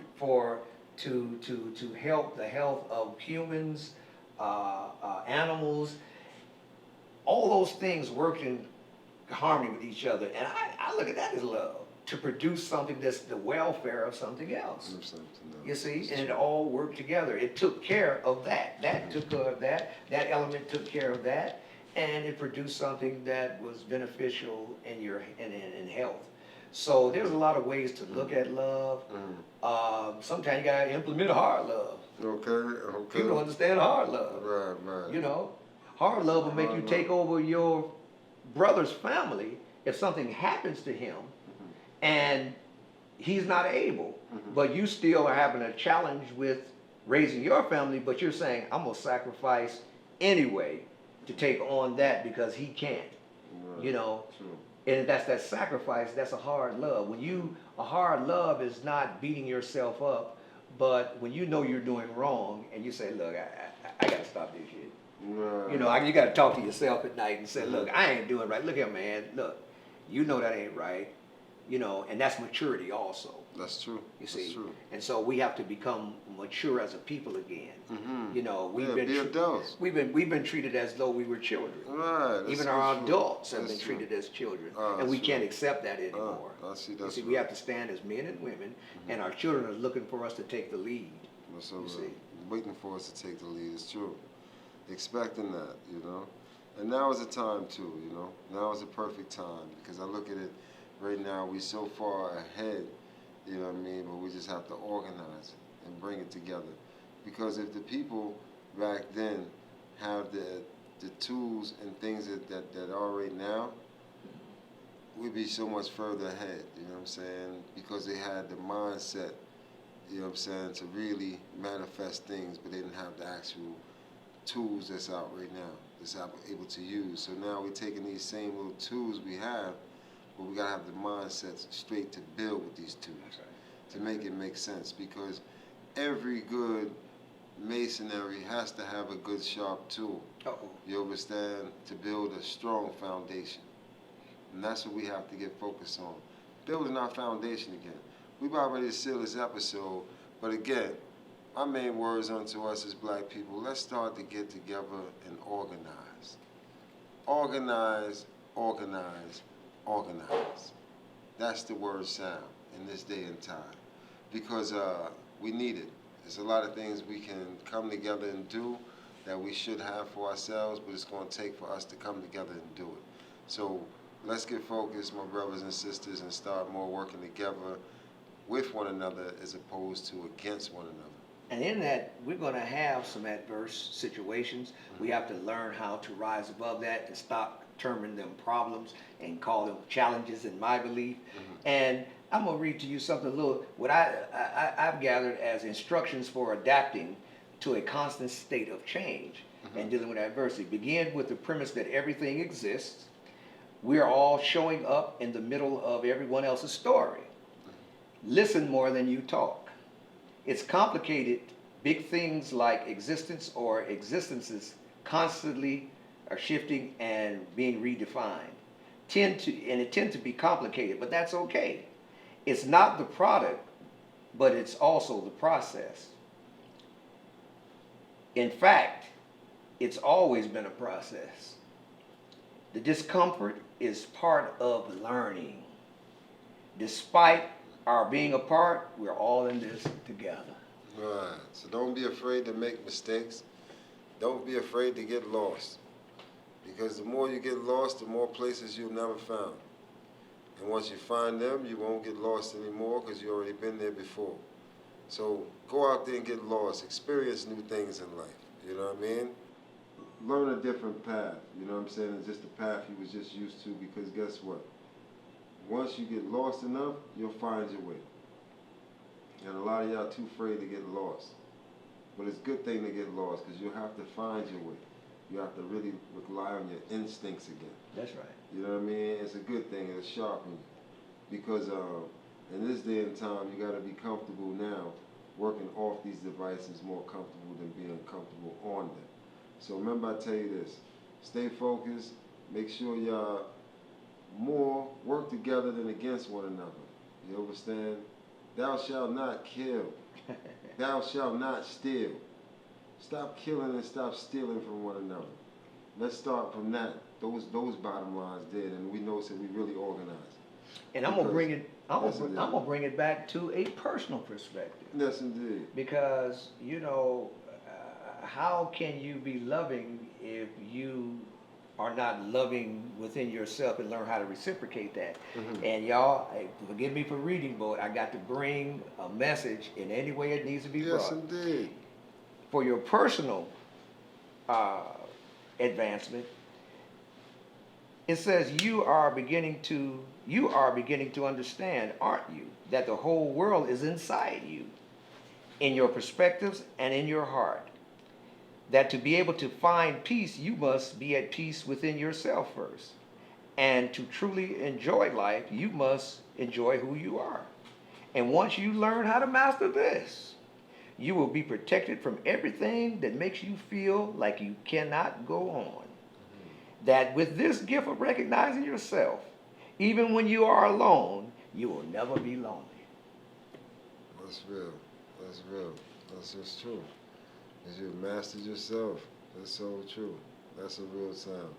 to help the health of humans, animals. All those things work in harmony with each other, and I look at that as love, to produce something that's the welfare of something else. You see, and it all worked together. It took care of that. That took care of that. That element took care of that, and it produced something that was beneficial in health. So there's a lot of ways to look at love. Sometimes you gotta implement hard love. Okay. People don't understand hard love. Right. You know, hard love will make you take over your brother's family if something happens to him and he's not able, but you still are having a challenge with raising your family, but you're saying, I'm gonna sacrifice anyway to take on that because he can't. You know, and that's that sacrifice. That's a hard love. A hard love is not beating yourself up, but when you know you're doing wrong and you say, look, I gotta stop this shit. You know, you gotta talk to yourself at night and say, look, I ain't doing right. Look here, man. Look, you know that ain't right. You know, and that's maturity also. That's true. You see, that's true. And so we have to become mature as a people again. You know, Be adults. we've been treated as though we were children. Right. Even our adults have been treated as children, and we can't accept that anymore. You see, we have to stand as men and women, and our children are looking for us to take the lead. So waiting for us to take the lead. It's true. Expecting that, you know. And now is the time too, you know. Now is the perfect time, because I look at it right now, we're so far ahead, you know what I mean, but we just have to organize it and bring it together. Because if the people back then have the tools and things that are right now, we'd be so much further ahead, you know what I'm saying? Because they had the mindset, you know what I'm saying, to really manifest things, but they didn't have the actual tools that's out right now, that's able to use. So now we're taking these same little tools we have, but we gotta have the mindset straight to build with these tools, to make it make sense. Because every good masonry has to have a good sharp tool. You understand? To build a strong foundation, and that's what we have to get focused on, building our foundation again. We've already sealed this episode, but again, my main words unto us as black people: let's start to get together and organize. Organize, organize, organize. That's the word sound in this day and time. Because we need it. There's a lot of things we can come together and do that we should have for ourselves, but it's going to take for us to come together and do it. So let's get focused, my brothers and sisters, and start more working together with one another as opposed to against one another. And in that, we're going to have some adverse situations. We have to learn how to rise above that and stop terming them problems and call them challenges, in my belief. And I'm going to read to you something a little, what I've gathered as instructions for adapting to a constant state of change and dealing with adversity. Begin with the premise that everything exists. We're all showing up in the middle of everyone else's story. Listen more than you talk. It's complicated. Big things like existence or existences constantly are shifting and being redefined. It tends to be complicated, but that's okay. It's not the product, but it's also the process. In fact, it's always been a process. The discomfort is part of learning. Despite our being apart, we're all in this together. Right. So don't be afraid to make mistakes. Don't be afraid to get lost. Because the more you get lost, the more places you've never found. And once you find them, you won't get lost anymore because you've already been there before. So go out there and get lost. Experience new things in life. You know what I mean? Learn a different path. You know what I'm saying? It's just the path you was just used to, because guess what? Once you get lost enough, you'll find your way. And a lot of y'all too afraid to get lost. But it's a good thing to get lost, because you'll have to find your way. You have to really rely on your instincts again. That's right. You know what I mean? It's a good thing. It'll sharpen you. Because in this day and time, you got to be comfortable now working off these devices, more comfortable than being comfortable on them. So remember, I tell you this. Stay focused. Make sure y'all more work together than against one another. You understand? Thou shalt not kill. Thou shalt not steal. Stop killing and stop stealing from one another. Let's start from that. Those bottom lines did, and we notice that we really organized. And I'm gonna bring it. I'm gonna bring it back to a personal perspective. Yes, indeed. Because how can you be loving if you are not loving within yourself and learn how to reciprocate that? And y'all, forgive me for reading, but I got to bring a message in any way it needs to be brought. Yes, indeed. For your personal advancement, it says you are beginning to understand, aren't you, that the whole world is inside you, in your perspectives and in your heart. That to be able to find peace, you must be at peace within yourself first. And to truly enjoy life, you must enjoy who you are. And once you learn how to master this, you will be protected from everything that makes you feel like you cannot go on. That with this gift of recognizing yourself, even when you are alone, you will never be lonely. That's real. That's real. That's just true. Because you've mastered yourself. That's so true. That's a real sound.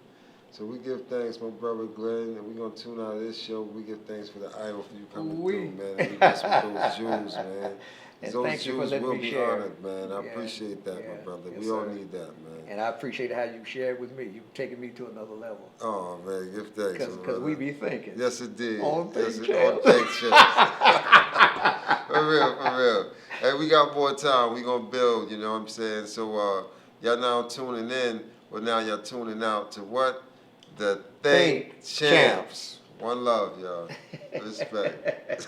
So we give thanks, my brother Glenn, and we're going to tune out of this show. We give thanks for the idol for you coming through, man. And we bless with those jewels, man. And those thank you for jewels letting will me be share. honored, man. I appreciate that, my brother. Yes, we all sir. need that, man. And I appreciate how you shared with me. You've taken me to another level. Oh, man, give thanks. Because we be thinking. Yes, it did. On yes, Think on Champs. Think Champs. For real, for real. Hey, we got more time. We going to build, you know what I'm saying? So y'all now tuning in, but now y'all tuning out to what? The Think Champs. One love, y'all. Respect.